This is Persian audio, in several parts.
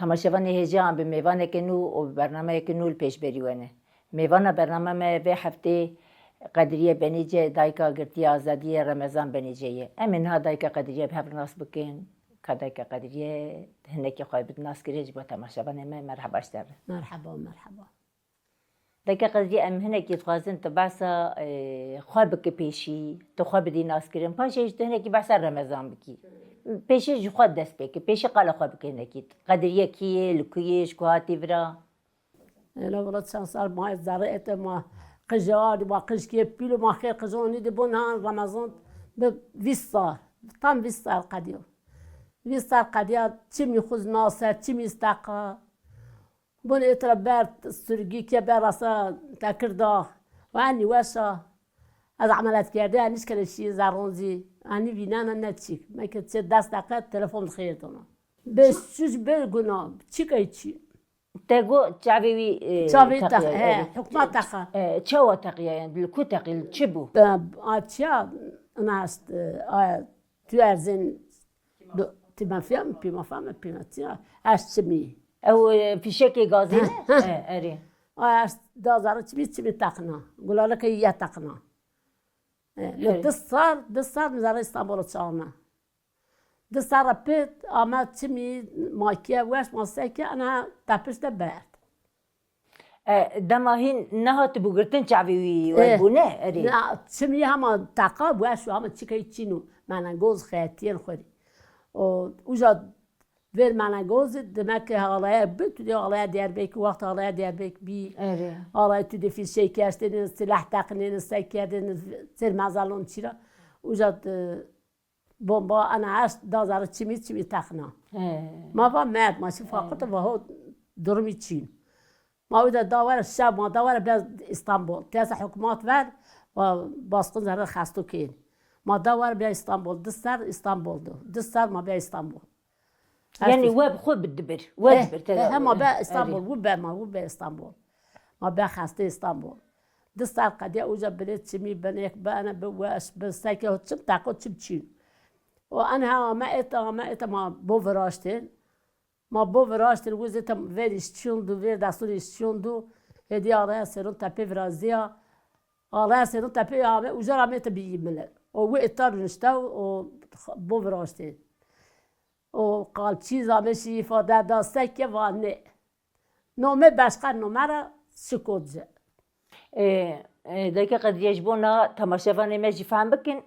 تماشاوان هجان به میوان کنو و برنامه کنو پیش بریونه میوان برنامه ما به هفته قدریه بنیجه دایکا گرتی آزادی رمضان بنیجه امن ها دایکا قدریه به هفته ناس بکن کدایکا قدریه هنکی خواهی بد ناس کریج با تماشاوان ما مرحبا اشتر مرحبا مرحبا دایکا قدریه ام هنکی تخوازن تباسا خواه بکی پیشی تو خواه بدی ناس کریم پاشیش تو هنکی باسا رمضان بکی پیشی جو خود دست بکی پیشی قال خواه بکی هنکی قدریه کیه لکویش کوهاتی برا انا ولد سال ما زرعت ما قجار و قشکی پیلو ما خیر قجانی دی بنان رمضان به 20 سال tam 20 سال قدیم 20 سال قدیم چی میخوز ناسه چی میستقا بون اترا برد سرگی که براسا تکرده و انی وشا از عملت کرده انیش کنه چی زرونزی انی وینانا نچیک من که چه دست دقیقه تلفن خیرتونه به شوش بگونا چی که چی تقو تعبي تعبي حكمة تقى شو تقي يعني الكو تقي تشبو أشياء ناس توازن تما فهم بما تيا أشتمي أو في شكل غازية أري أش دازارة تبي تقنا قولا لك هي تقنا دستار مزار اسطنبول تشانا دستار بيت أما تمي ماكيا واش ماسكي أنا تابست برد دماهين نهات بوغرتن شعبي ويبونه أري لا تمي هما تقاب واش هما تشكي تشينو مناجوز خاتين خوري وجد ver مناجوز demek halaya bütün halaya Diyarbakır vakti halaya Diyarbakır bir halaya tüde fil şey kersteniz silah takınız sekerdiniz ser mazalon çira وجد bomba ana aş dazarı çimi takna ma va mert ma فقط وهو durum için ma وجد davar şab ma davar biraz İstanbul teza hükümet ver ve baskın zarar xasto ki ma davar biraz İstanbul dışlar İstanbul'du dışlar ma biraz İstanbul يعني واب خود بالدبر واب هم بقى اسطنبول وبقى اسطنبول ما بقى خاصة اسطنبول دستار قديا وجا بلاد سمي بنيك بقى انا بواس بستاكي وتشم تاكو تشم وانا ما اتا ما بوفراشتين ما بوفراشتين وزيتا فيري ستشوندو فيري داستوري ستشوندو هدي على سيرون تابي فرازيا على سيرون تابي وجا راميتا بيملا وقتار نشتاو وبوفراشتين و قال چیزا بشی ifade داسته که وانه نومه باشقا نومه سکوت زه دایکا قد یجبونا تماشاوان ماجی فهم بکن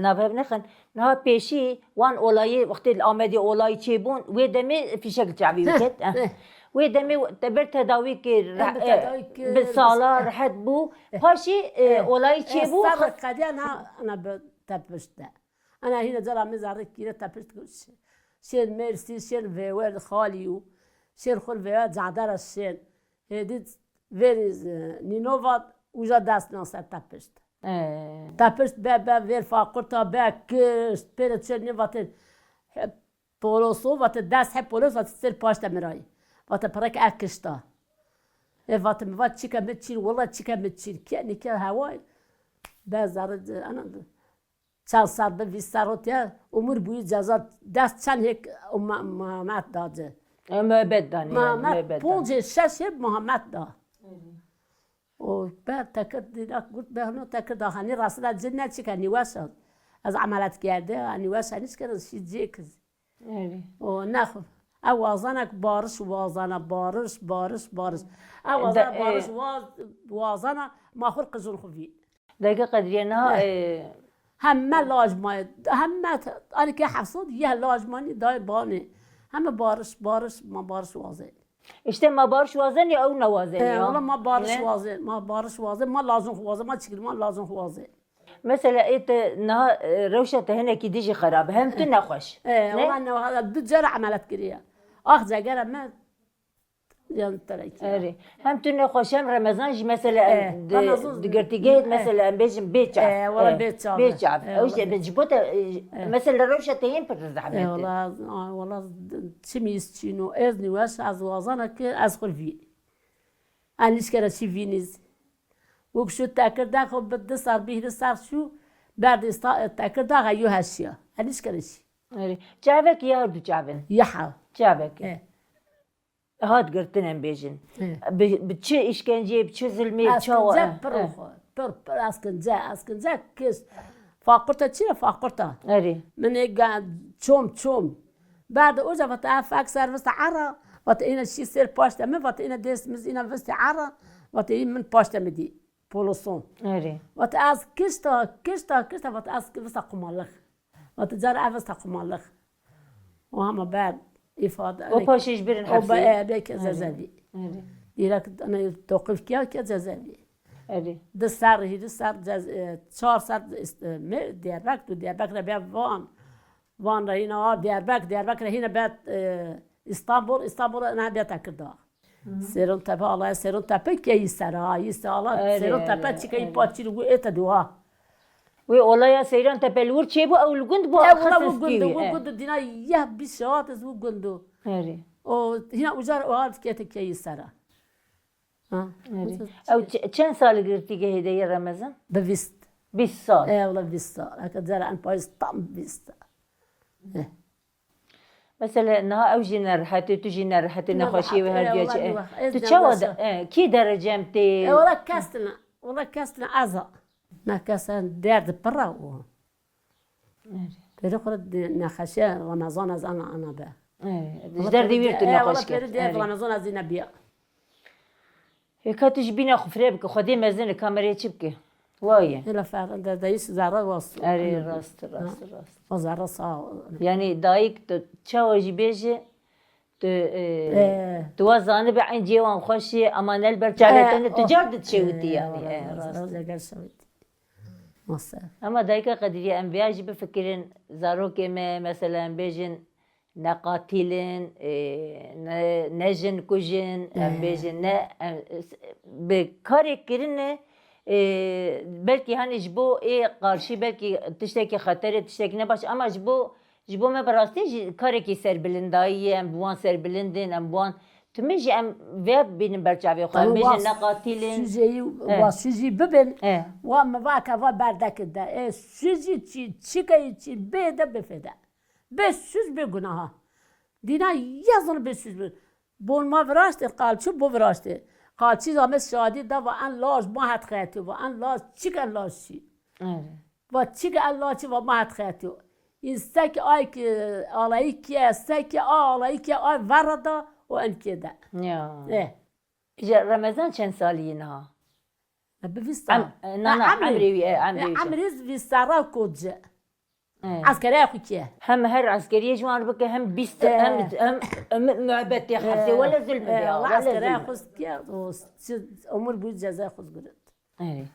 نافهم نخن نه پیشی وان اولایی وقتی آمدی اولایی چی بون و دمی فی شکل شعبی وکت و دمی تبر تداوی که به سالا راحت بو پاشی اولایی چی بو صار قدی انا بتبشته انا هنا جرى مزارك كده تبشت شين ميرسي شين فيوال خاليو شين خل فيوال زعدار الشين هديت فيريز نينوفا وجا داس ناصر تبشت تبشت بابا فير فاقرتا باكست بيرت شين نيفاتن بولوسو وات داس حب بولوس وات تصير باشتا مراي وات بريك اكشتا وات مفات تشيكا متشين والله تشيكا متشين كأني كده هواي بازارد انا چند سال به 20 سال امور بوی جزا دست چند یک محمد داده محمد دانی محمد 5-6 محمد دا و بعد تکرد دیدک گفت بهنو تکرد آخانی راسل جنة چی کنی واسه از عملت کرده انی واسه نیست که شیجی کز و نخو اوازانک بارش وازانا بارش اوازان بارش وازانا ماخور قزون خوی دقیقه قدریه نه همه لاجمای همه آنی که حفظود یه لاجمانی دای بانه همه بارش ما بارش وازه اشته ما بارش وازه یا او نوازه والله ما بارش وازه ما لازم خوازه ما چیکل ما لازم خوازه مثلا ایت نه روشت هنه کی دیجی خراب هم تو نخوش والله انه هذا دجار عملت كريه اخ زجر ما آره هم تو نخوشم رمضان جی مثلا دگرتیگه مثلا بیشم بیچاف ولا بیچاف اوش بجبوت مثلا روشة تهين پر زحمت والله چمیز چینو از نیوش از وازانه که از خور وی انیش کرد چی وینیز وکشو تکرده خب بده سر بیهر سر شو بعد تکرده غیو هشیا انیش کرد چی آره جاوک یا دو جاون یحا جاوک هات قرتنا بيجن بتشي إشكنجي بتشي زلمي بتشوا اسکنجه پر اسکنجه کس فاقرتا چیه فاقرتا أري من قاعد تشوم بعد اوجا وقت اكثر بس عرا وقت انا شي سير باشتا من وقت انا ديس مز انا بس عرا وقت من باشتا مدي بولوسون أري وقت از كشتا وقت از بس قمالخ وقت جار بس قمالخ وهم بعد افاده وباشيش برن حبسي بيك زازالي أري ديرك انا توقف كيا زازالي أري دستار هی دستار جز 400 دیربک را بیاد وان را هینا دیربک را هینا بیاد استانبول نه بیاد تکرده سرون تپه الله سرون تپه کی سرای سالا سرون تپه چی کی پاچی رو ایت دوا والله يا سيران تبلور تشيبو أو الجند بو خصص كيوي وجند دینا یه بیشات از وجندو أري او هینا وجار اواد کی سرا أو كم سال قرتي هدية رمضان؟ بفيست 20 سال والله 20 سال هكذا زرع عن بايز طعم 20 سال مثلا انها او جينا رحتي تجينا رحتي نخشي والله وهالجوج تتشود كي درجه متي والله كاستنا ازا نا كاسن دارد برا تدخل نخشي رمضان از انا با دار دي ويرتو نخشي والله دارد رمضان از نبيا كاتج بينا خفريبك خدي مازن الكاميرا تشبكي وايه إلا فعلا ده دايس زعرة وصل اري راست وزعرة صار يعني دايك تشاوج بيجي توازن بعين جيوان خوشي امان البرجالة تجارد تشوتي يعني راست مصر اما دايك قدري انبياج بفكرين زاروك ما مثلا بيجن نقاتلين نجن كوجن بيجن بكاري كرنه belki hani jbo karşı belki tişteki xatere tişteki ne baş ama jbo me barasti kareki serbilindayı em buan serbilindin em buan tümüji em ve benim berçavi xan bejin naqatilin süzi bibin ve mevaka ve berdek de süzi çikayı çi bede befede 500 bir günaha dina yazın 500 bir bulma veraştı qalçı bu veraştı قال چیز آمد شادی دا و ان لاش ما هات خیاتی و ان لاش چی که لاش چی و چی که الله چی و ما هات خیاتی این سک آی که آلایی که سک آلایی که آی وردا و ان که ده یا رمضان چند سالیه ها؟ بفستان نه عمری ویستارا کجا عسكري اخو كيه هم هر عسكريه جوان بك هم بيست هم معبد يخفي ولا ظلم ولا عسكري اخو كيه امور بود جزاء خود قرد اي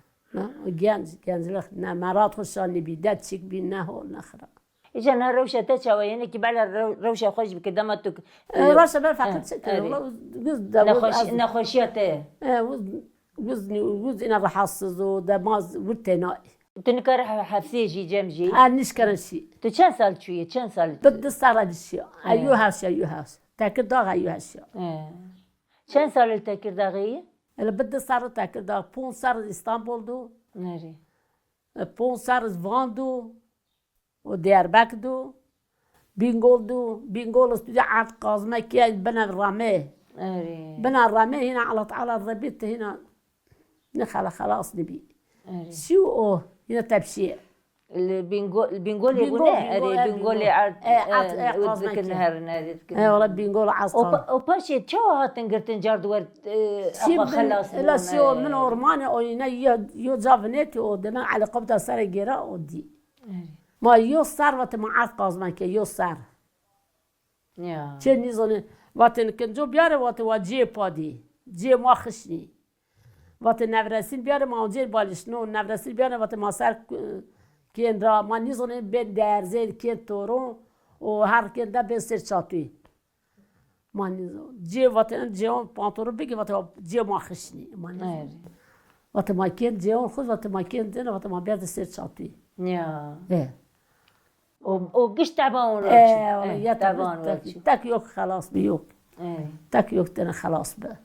جانز لخ مرات خشان بيدات شيك بينه والنخرة اجا انا روشه تشاوي يعني كي بعد روشه خوش بكدمتك راسه ما فقط شكل والله نخوشيته وزني انا راح احصزه دماز والتناي تنكر حفسيجي جمجي نشكر شيء تو چند سال چویه چند سال بدي صار الشيء ايوه تاكر داغ ايوه الشيء چند سال التاكر داغيه اللي بدي صار تاكر داغ بون صار اسطنبول دو ناري بون صار فاندو وديارباك دو بينغول استوديو عاد قازمه كي بنا الرامي بنا الرامي هنا على الربيط هنا نخلى خلاص نبي شو هنا تبشير البنقول يقول البنقول ودك النهر نادي والله بنقول عصا وباشي شو هاتنقرتن جارد ورد خلاص لا شو من أورمانيا أو يو جافنيتي أو دنا على قبضة سر جرا أو دي ما يو صار وقت ما عاد قازمان كي يو صار شو نيزاني وقت كنجو بياره وقت واجي بادي جي ما خشني وقت نفرسين بياره ما وجه بالشنو نفرسين بياره وقت ما سر كين را ما نيزاني بين درزين كين تورون وهر كين ده بسر شاتوي ما نيزان جي وقت جيون بانتورو بيجي وقت جي ما خشني ما نيزان وقت ما كين جيون خود وقت ما كين دنا وقت ما بيرد سر شاتوي وقش تعبان والله تعبان تاك يوك خلاص بيوك تاك يوك تنا خلاص بقى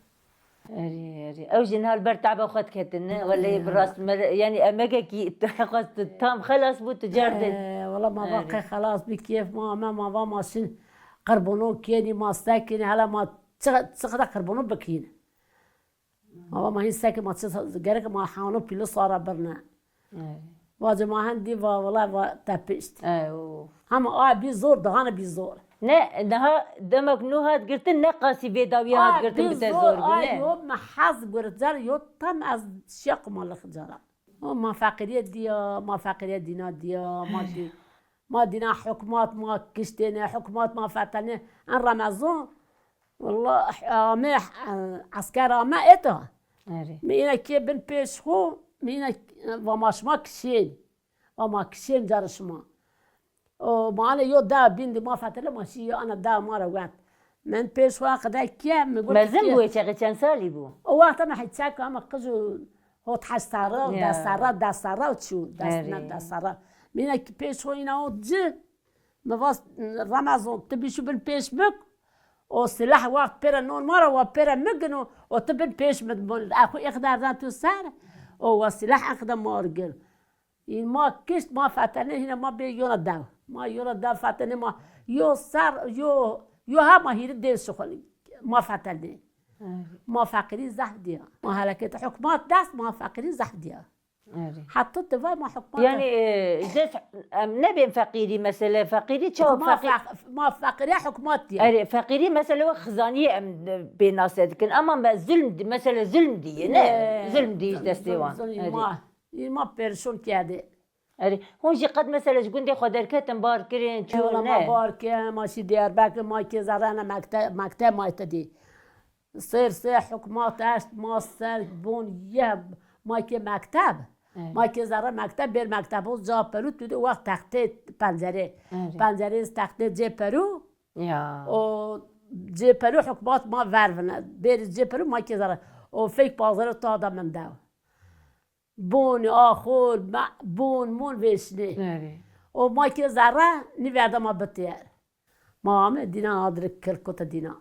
أري أوجي نهار برتعب أخذ كتنة ولا براس يعني أماكي تخلص تام خلاص بوت جرد والله ما باقي خلاص بكيف ما ماشين قربونو كيني ما ساكني هلا ما چقدر قربانو بکینه ما هین سکه ما گره که ما حانو پیلو سارا برنه واجه ما هندی و والله و تپشت هم بی زور دهان بی زور نه دمک نو هات گرتن نه قاسی ویداوی هات گرتن بده زور گونه یو محض گرتزار یو تم از شق مال خجارا ما فقریت دیا ما فقریت دینا دیا ما دینا حکومات ما کشتینه حکومات ما فتنه ان رمضان والله آمه عسكر آمه اتا میینه که بن پیش خو میینه و ما شما کشین و ما کشین جار شما و ما انا یو دا بیند ما فتره ماشی یا انا دا ما رو وقت من پیش خو قدای کیم میگوید مزن بوی چند سالی بو او وقت ما حیث که اما قجو هو تحسره دستاره و چون دستاره میینه که پیش خو اینا و جه مواس رمضان تبیشو بن پیش بک و سلاح وقت پر نون مارا و پر مگنو و تبن پیش مدمون اخو اقدار دان تو سر و سلاح اقدام مارگل این ما کشت ما فتنه هنا ما بی یونا داو ما یونا داو فتنه ما یو سر یو ها ما هیر دیر شخلی ما فتنه ما فقری زحف دیا ما حرکت حکومات دست ما فقری زحف دیا حتی توا ما حکومات يعني نبي فقيري مثلا فقيري شو ما فقيري حكومات دي فقيري مثلا خزانية بين ناس لكن أما ما ظلم مثلا ظلم دي لا ظلم دي دستيوان ما بيرسون كده هون جي قد مثلا شكون دي خدر كتم بار كرين شو ولا ما بار كه ماشي ديار باك ما كزارنا مكتب ما تدي سير حكومات است ما سر بون يه ما که مكتب ما که زاره مکتب بر مکتب ها جا پرو تو وقت تخته پنجره تخته جه پرو و جه پرو حکومات ما ورونه بر جه پرو ما که زاره و فکر بازار تا آدم من دو بون آخور بون مون وشنه و ما که زاره نیورده ما بتیر ما همه دینا آدرک کرکوت دینا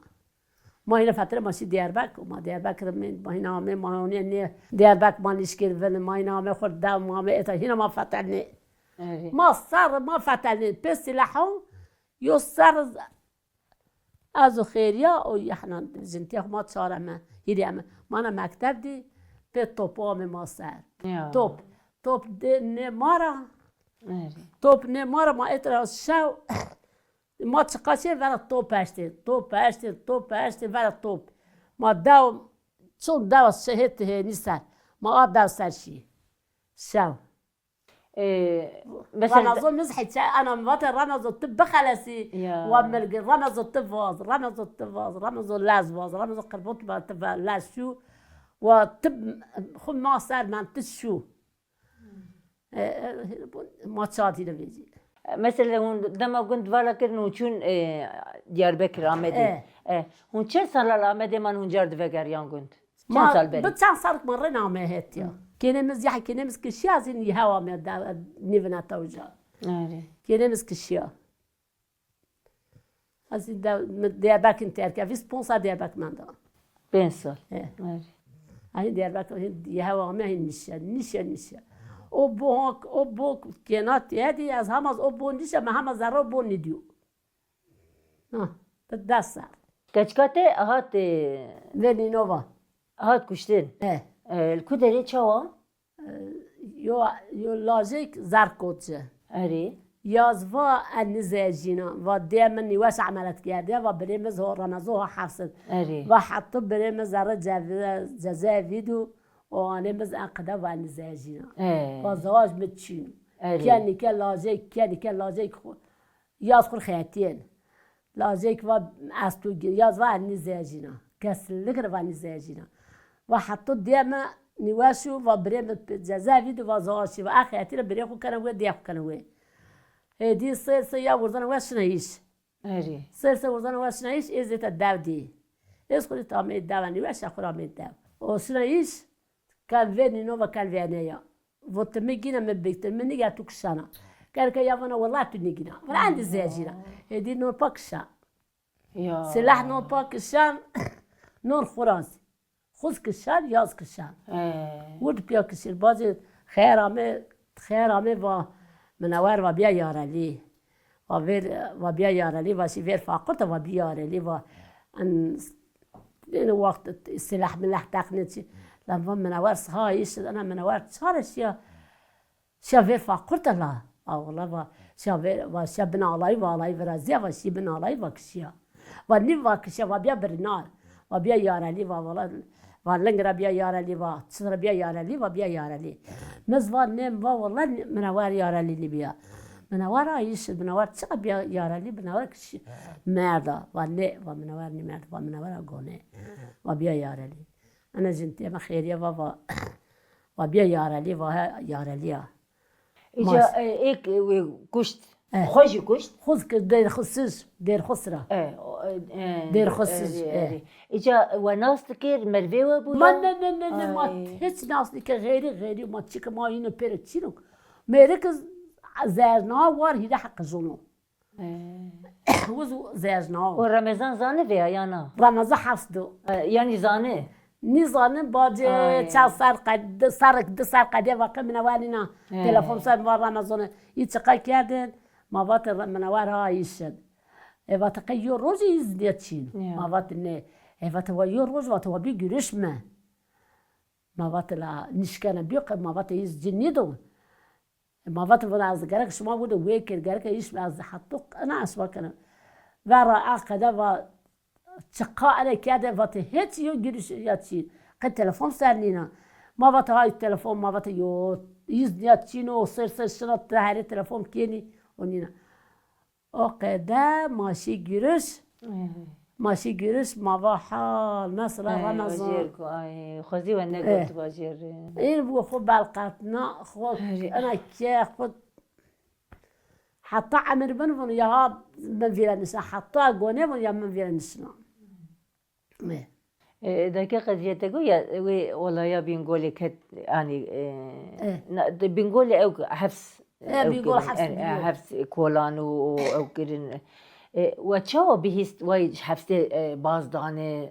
ما هنا فترة ماشي دياربك وما دياربك رمين ما هنا ما هوني دياربك ما نشكر فن ما هنا ما خد دام ما إتا هنا ما فتحني ما صار ما فتحني بس لحون يصير أزو خيريا أو إحنا زنتي ما صار ما هيري ما أنا مكتب دي بتوبا ما صار توب دي نمارا توب نمارا ما إترا شو ما تقاشي ورا توپ اشتی ورا توپ ما داو چون داو شهید نیست ما داو سرشی شو رمضان مزحي انا مرات رمضان طب خلصي ومرق رمضان طفاز رمضان لازواز رمضان قربوت ما لاز شو وطب خم ما صار من تشو ما تشاتي نبيجي مثلا هون دما كنت فالا كرنو شون دياربكر آمده هون چه سال آمده من هون جرد وگریان كنت چند سال بري بچند سال مرة نامه هاتيا كنمز يحكي كنمز كشيا زين يهوا من نيفنا توجا كنمز كشيا أزين دياربك انت أركا في سبونسر دياربك من دا 5 سال هاي دياربك يهوا ما هي نشا اوبوک کنات یادی از هم از اوبون دیشه ما هم از زرا بون ندیو نه دست کچکاته هات ونینووا هات کشتن الکودری چوا یو لاجیک زرکوتچه یازوا النزاجینا و دیم نیوش عملت کرده و بريمز هو رمزوها حفصد و حتی بريمز زرا جزای ویدو وأنا مز أنقذ وأنا زاجينا وزواج متشين كان كان لازيك خو يذكر خياتين لازيك وأستوج ياز وأنا زاجينا كسل لكر وأنا زاجينا وحطوا ديما نواشو وبريم جزاوي دو وزواج وأخياتنا بريخو كانوا ودي أخو كانوا هدي صير يا ورزنا واش نعيش صير ورزنا واش نعيش إزت الداودي إسقطي تامي الداوني واش أخو رامي الداو وسنعيش كان فيني نوفا كان فينيا وتمجينا من بيت من نيجي توكسانا كان كيافنا والله تنيجينا ولا عندي زاجينا هدي نور باكشا سلاح نور باكشان نور فرنسي خذ كشان ياز كشان ود بيا كسير بازي خير عمي و منوار و بيا يارلي و بيا يارلي و سيفير فاقرت و بيا يارلي و ان این وقت سلاح ملح تقنیتی لما منور هایش أنا منور صارش شیا ویر فقرت لا والله و شیا بنا علای و علای ورازی و شی بنا علای و کشیا و نیم و کشیا و بیا برنار و بیا یارلی و والله و لنگر بیا یارلی و چطور بیا یارلی و بیا یارلی مزوان نیم و والله منور یارلی لی بیا منور آیش منور چقدر بیا یارلی منور کشی مردا و نه و منور نی مرد و منور آگونه و بیا یارلی أنا جنتي ما خيرية بابا وبيا يارلي وها يارليا إجا إيك كشت خوش كشت خذ دير خصص دير خسرة دير خصص إجا وناس تكير مرفي وابويا ما هيك ناس لك غيري ما تشيك ما هنا بيرتشينو ميركز زارنا وار هيدا حق زونو وزو زارنا ورمضان زانه فيها يانا رمضان حفظو يعني زانه نیزانم باجه چه سر قده واقع منوارنا تلفن سر ما رمضان این چقدر کردن ما وقت منوار هایی شد وقت که یه روزی ایزدیت چین ما وقت نه وقت و یه روز وقت و بی گرش ما وقت لا نشکنه بیق ما وقت ایز جنیدون ما وقت و از گرک شما بوده ویکر گرک ایش از حطوق انا اسوا کنم و را عقده و چقا على كذا وقت هيك يو جريش ياتشين قد تلفون سالنينا ما وقت هاي التلفون ما وقت يو يزن ياتشينو صير شنو تهاري التلفون كيني ونينا وقدا ماشي جريش ما بحال مثلا رمضان خذي وانا قلت باجر إيه بو خو بالقاتنا خو أنا كيا خد حتى عمر بنفون يا من فيلا نسنا حتى قوني يا من فيلا نسنا دايكا قضية تقول يا والله يا بنقولك يعني بنقول أو حفص بنقول حفص كولان أو كده وتشاو بهست وايد حفص باز دانه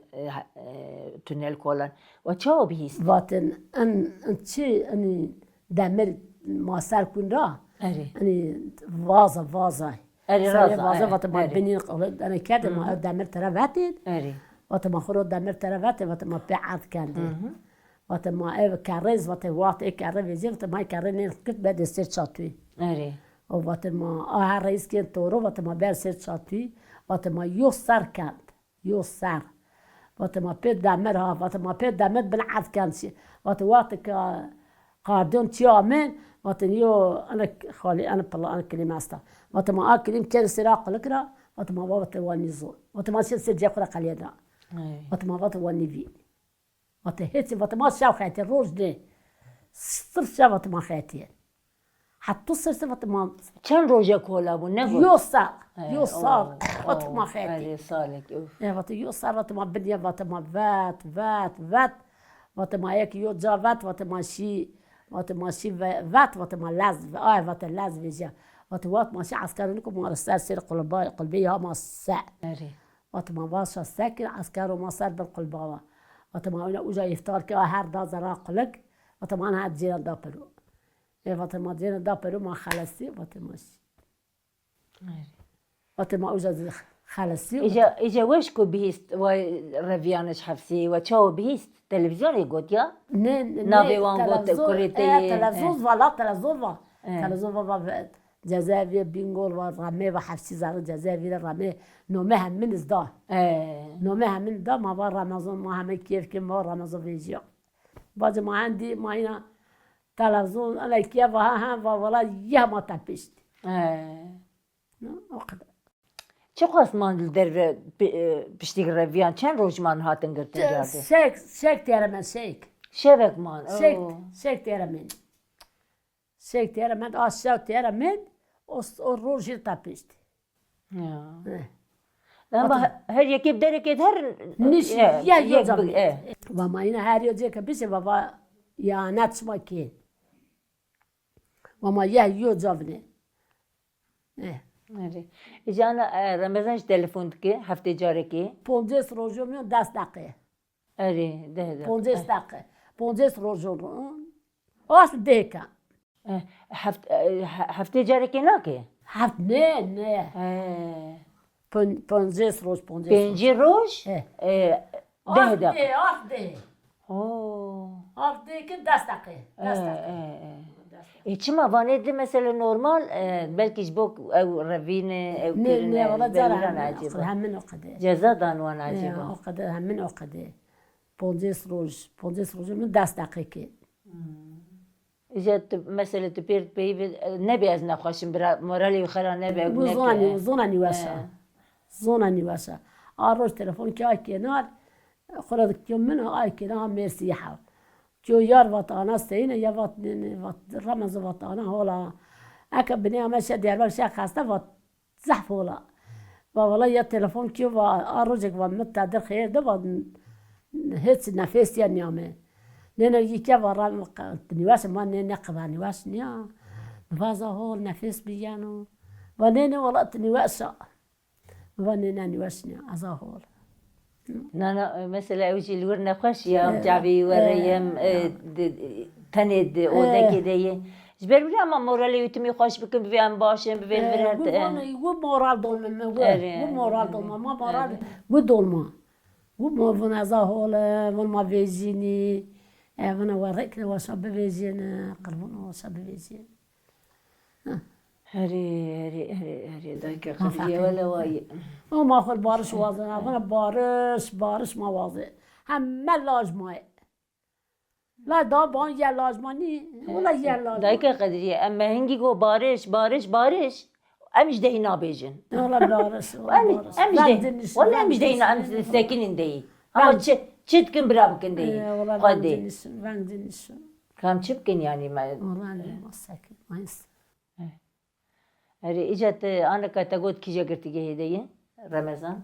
تونل كولان وتشاو بهست واتن أن شيء أني دمر ما سال كندا أني فازة أري رازا وات ما بيني أنا كده ما دمر تراباتين وات ما خرج دمر تراباتين وات ما بعد كان وات ما كاريز وات كاريز وات ما كارين كنت بعد سير شاتوي وات ما رئيس كان تورو وات ما بعد سير شاتوي وات ما يوسر كان يوسر وات ما بيد دمرها وات ما بيد دمر بنعد كان وات قاردون تيامن واتنيو أنا خالي أنا بالله أنا كلمة أستا واتما أكلم كان سراق لكرا واتما بابا تواني زول واتما شيء سجى قرا قليلا واتما بابا تواني في واتهيتي واتما شاو خاتي روج ده صر شاو واتما خاتي حتى صر واتما كان روجا كولا بنقول يوصل واتما خاتي صالك وات يوصل واتما بدي واتما فات واتما هيك يوجا فات واتما شي وات ماشي فات وات ما لاز وات لاز فيجا وات ماشي عسكر لكم مرسال سير قلبية ما الساع وات ما باش الساكن عسكر وما صار بالقلبة وات ما هنا وجا يفتار كا هر دا زراق لك وات ما أنا هتجينا دابرو وات ما جينا دابرو ما خلصي وات ماشي وات ما وجا خلصي إجا وشكو بيست ورفيانش حفسي وتشاو بيست تلفزيون يقول يا نافي وان قلت كوريتي تلفزيون جزائري بينقول ورمي وحفسي زار جزائري رمي نومها من زدا نومها من دا ما بار رمضان ما هم كيف ما رمضان فيجيا بعد ما عندي ما هنا تلفزيون أنا كيف ها والله يا ما تبشت چه خواست من در پشتی رویان چند روز من هاتن گرتن جارده؟ شک تیرمن شک. شبک من. شک تیرمن. شک تیرمن آشیا تیرمن و روزی تپیست. لما هر یکی بدره که هر نیش یا جامعه. و ما این هر یکی که بیشه و یا نتشما کی. و ما یا جامعه. إجا أنا رمضانش تلفون كي هفتة جاري كي 15 روزو میون 10 دقیقه. ده 15 دقیقه. 15 روزو آس دقیقه. هفتة جاري كي ناكي؟ نه. 15 روز 15 روز؟ ده دقيقة آخده اوه آخده که 10 دقیقه 10 دقیقه چی ما وانه مثلا نورمال بلکیش بوک او روینه او نه والله جاره بریران هم عجیبه همین عقده جزا دانوان عجیبه عقده همین عقده 50 روز من 10 دقیقه اجت مثلا تبير بي نبي از نخوشم برا مورالي خلا نبي زونانی واسه آروز تلفن که آی کنار خورد که من آی کنار مرسی حال که یار وطنه سینه یا رمز وطنه حالا اگه بنی همش دیار شخص خسته و زحف حالا و والله یا تلفن که و آروز که و متدر خیر ده و هیچ نفسی نیامه نه یکی وارم نیواس ما نه نقبا نیواس نیا نوازه هول نفس بیانو و نه والله نیواسا و نه نیواس نیا از هول نه مثلا اوجي الور نخوش يا جابي وريم تند او دكي دي جبر ولا ما مورالي يتمي خوش بكم بيان باشم بين برات و مورال دول من و مورال دول ما مورال و دول ما و ما من از هول و ما ویزینی وانا وريك وصاب بيزين قربون وصاب بيزين هري دايك خليه ولا واي وما اخذ بارش واضح انا بارش ما واضح هم لازمه لا دابان يا لازماني ولا يا لازم دايك قدريه اما هنجي جو بارش امش دهينا بيجن والله بارش امش ده ولا امش دهينا امش ساكنين دهي اما çitkin bırakın diye. Hadi. Kam çipkin yani ma. Vallahi masakin. Mayıs. Hani icet ana kategori kişi girdi gehideyi Ramazan.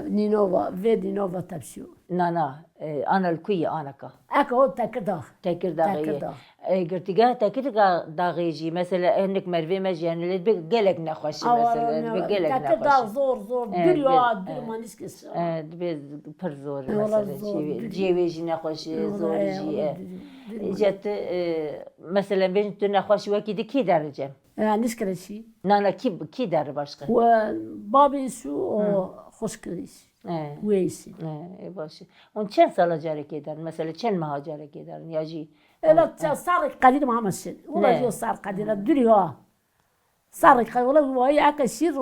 Ninova tabşu. Nana ana kuyi anaka. Ako Tekirdağ. Tekirdağ. Girtiga Tekirdağ dağıcı mesela enlik Merve mecyanı bir gelek ne hoş mesela bir gelek ne hoş. Tekirdağ zor. Bir manis kes. Bir pır zor mesela ceveci ne hoş zor ji. İcet mesela ben tüne hoş vakiti ki dereceğim. Niskreşi. Nana ki der başka. Babi şu hoş kriş. Veysi. Başı. On çen sala carek eder. Mesela çen maha carek eder. Yaji. لا صار قدير ما عملش والله جو صار قدير الدنيا صار والله هو أكشير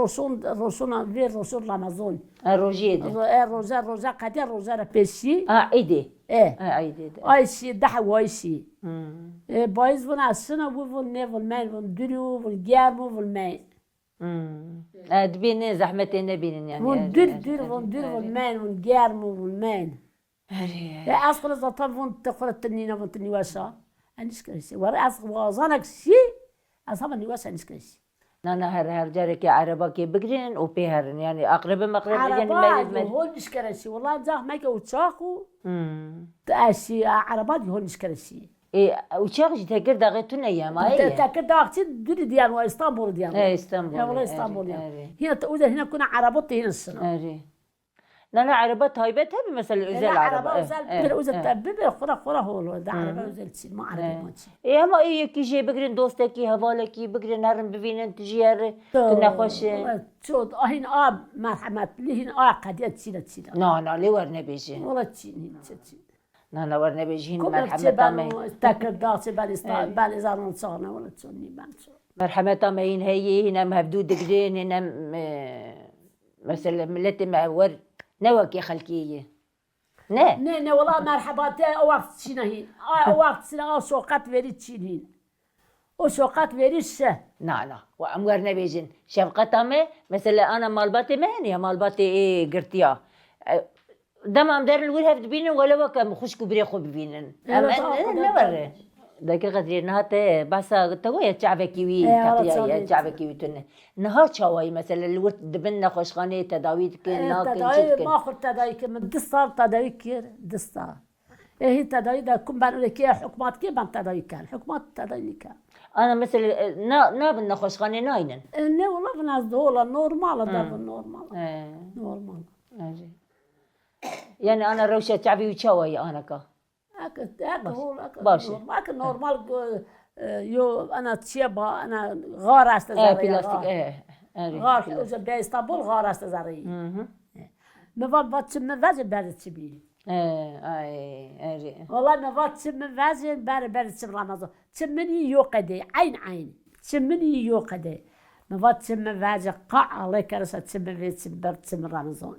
رسون غير رسول رمضان روجيد روزا قدير روزا بيشي عيدي عيدي أي شيء دحى واي شيء بايز فن السنة وفن نفن ماين فن دريو فن جارمو فن ماين دبين زحمة نبين يعني فن در فن ماين فن جارمو فن ماين أصل الزطان فون تقول التنين فون تنيواسا أنسكريسي ورا أصل وازانك شيء أصلا نيواسا أنسكريسي نانا هر جارك عربا كي بقرين وبيهرن يعني أقرب يعني عربا هون نسكريسي والله زاه ما كي وتشاكو تأشي عربا هون نسكريسي إيه وشاكش تكر داغتون أيام أيه تكر داغتي دوري ديان وإسطنبول ديان إيه إسطنبول والله إسطنبول هنا تقول هنا كنا عربات هنا السنة نانا عربات هايبت هبي مثلا أزل عربة أزل تببي خورا هو ده عربة أزل تسير ما عربي ما تسير إيه ما إيه كي جي بقرين دوستك هوالك بقرين هرم ببينن تجير كنا خوش شو هين مرحمة لي هين قدية تسير نا لي ورنا بيجي والله تسير نا ورنا بيجي هين مرحمة تامي تكر داسي بالي زارون صارنا ولا تسوني بانشو مرحمة تامي هي هنا مهبدود دقرين هنا مثلا ملتي مع ورد نوكي خلكية نه والله مرحبا وقت شناهين وقت سنا سوقات وريد شنين وسوقات وريد شه لا وأمورنا بيجن شفقة ما مثلا أنا مالباتي ما هني مالباتي إيه قرتيا دم أم دار الورها بتبينن ولا وكم خوش كبري خو ببينن نورة ذاك قدري نهات بس تقوي تعبكيوي تقيا تعبكيوي تنه نهار شواي مثلا الورت دبنا خوش خانة تداوي كن تداوي ما خر تداوي كم دستار تداوي كير دستار هي تداوي ده كم بنقول لك يا حكومات كيف بن تداوي كان حكومات تداوي كان أنا مثلا نا بنا خوش خانة ناينن نه والله بناس دولا نورمال ده نورمال يعني أنا روشة تعبي وشواي أنا كا باشه ما نورمال يو انا تشيبا انا غار استزاري بلاستيك غار اذا باستانبول غار استزاري ما باتش ما فاز بعد تبي اري والله ما فات تشم من فازين بار تشم رمضان تشمني يوقدي عين تشمني يوقدي ما فات تشم من فازين قاع الله كرسة تشم في تشم رمضان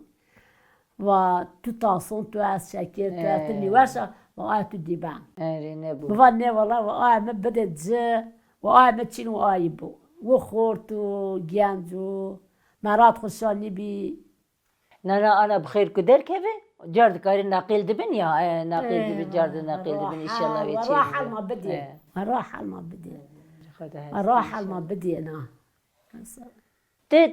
و تتصون تواس شاكير تاتني واسا وآت الدبان اري نبو بفني والله وآه ما بدت زي وآه ما تشين وآيبو وخورتو جانزو مرات خصاني بي انا بخير كدر كيف جارد كاري ناقل دبن يا ناقل دبن جارد ناقل دبن ان شاء الله ويتشي وراح ما بدي وراح ما بدي وراح ما بدي انا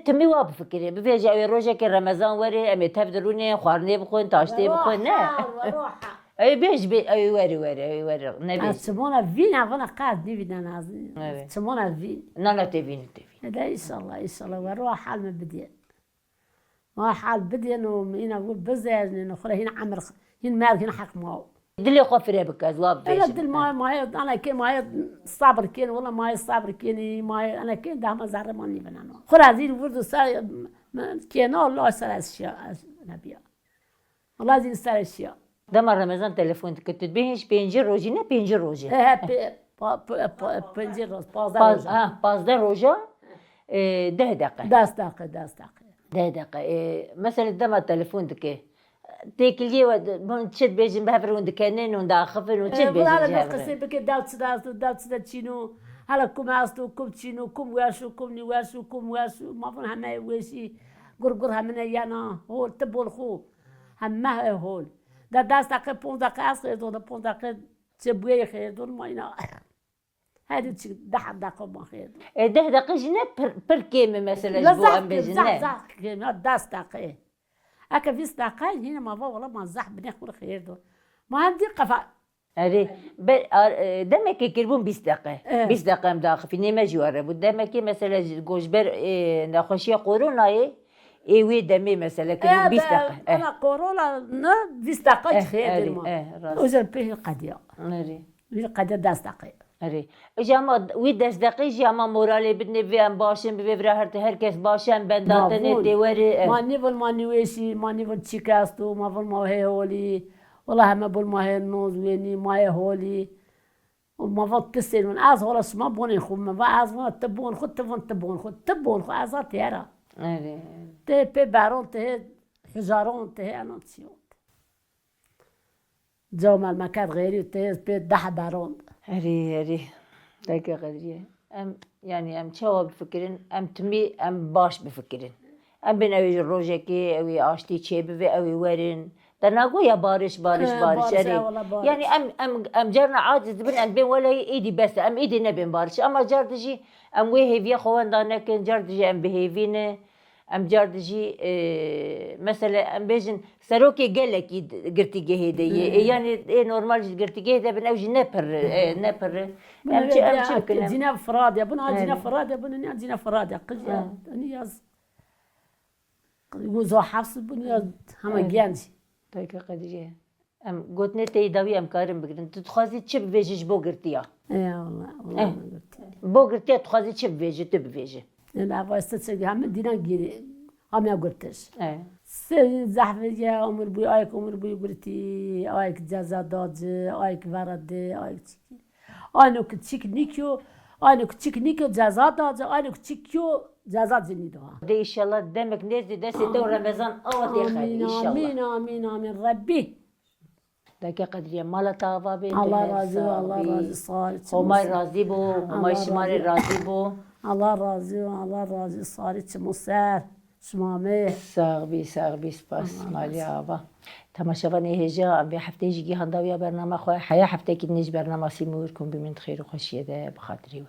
تمي واب فكري بفيجي اوي روجا كي رمضان وري امي تفدروني خوارني بخون تاشتي بخون نه وراح اي بيج بي اي وري نبي تسمونا فينا فانا قاعد نبي انا تسمونا فين لا تبين لا ان شاء الله ان شاء الله وراح حال ما بدي ما حال بدي انه هنا اقول بزاز انه خلي هنا عمر هنا مالك هنا حق ماو دلي خفري بك ازواب انا دل ما انا كين ما صابر كين والله ما صابر كين ما انا كين ده ما زعر ماني بنانو خرازين ورد صار كين الله صار اشياء نبيا والله زين صار اشياء دمر رمضان تليفون كنت تبينش بينجر روجي نه بينجر روجي بنجر روز باز روجا 10 دقيقة 10 دقيقة 10 دقيقة مثلا دمر تليفون دكي تيكلي ود تشد بيجن بهفرون دكانين وندا خفن وتشد بيجن هذا قصي بك داوت تشينو هلا كم عاستو كم تشينو كم واسو كم نواسو كم واسو ما فن هما ويسي غرغر همنا يانا هو تبول خو هما هول دا 10 دقيقة 5 دقيقة أصغر دون 5 دقيقة تبوي خير دون ما ينا هذه 10 دقيقة ما خير 10 دقيقة جنة بر كيمة مثلا جبو أم بيجن صح كيمة 10 دقيقة أكا في دقيقة هنا ما فا والله ما زح بناخذ خير دون ما عندي قفا أري دمك يكربون 20 دقيقة 20 دقيقة مداخل في نيمة جوارة دمك مثلا جوجبر نخشي قرونا وي دمي مثلا كربون 20 دقيقة أنا قرونا 20 دقيقة خير دون وزن به القضية أري القضية 10 دقيقة أري جاما وي 10 دقيقة جاما مورالي بدني بيان باشن ببرا هركس باشن بنداتني توري ما نيفل ما نويسي ما نيفل تشيكاستو ما فل ما هي هولي والله ما بقول ما هي النوز ويني ما هي هولي وما فل تسير من أز ولا اسمه بوني خو ما أز ما تبون خد تبون خو أزات يرى أري ته ببارون ته حجارون ته أنا تسيون جو مال مكان غيري ته بده بارون أري دقيقة قدرية يعني أم شو بفكرين أم تمي أم باش بفكرين أم بين أوي روجكي أوي عاشتي شيبة أوي ورين تناقو يا بارش يعني أم جرنا عاجز بين أم بين ولا إيدي بس أم إيدي نبين بارش أما جردجي أم ويه في خوان دانك جردجي أم بهيفينه أم جاردجي مثلا أم بيجن سروكي قالك قرتي جهيدة يعني نورمال قرتي جهيدة بنوجي نبر أم جينا فراد يا بنا جينا فراد يا بنا جينا فراد يا قجيا نياز يوزو حفص بنا هم جانسي طيب قدريه أم قلت نتي داوي أم كارم بقدر تتخازي تشب فيجي بو قرتيا والله بو قرتيا تخازي تشب فيجي تب فيجي لا فاستسجى هم دينا جيري هم يقولتش سي زحفة عمر بوي آيك عمر بوي قلتي آيك جزا داد آيك ورد آيك تشكي آنو كتشك نيكيو آنو كتشك نيكيو جزا داد آنو كتشكيو جزا زني دوا دي إن شاء الله دمك نزل دست دور رمضان أوضي خير إن شاء الله آمين آمين آمين ربي لك قدريه مالا تابا بين الله راضي الله راضي صارت هما راضي بو هما شمال راضي بو الله راضي صارت مسار شمامه ساغبي سپاس مالی آبا تماشاوانی هجا به هفته جیگی هنداویا برنامه خواه حیا هفته که نیج برنامه سیمور کن بمند خیر و خوشیه ده بخاطری و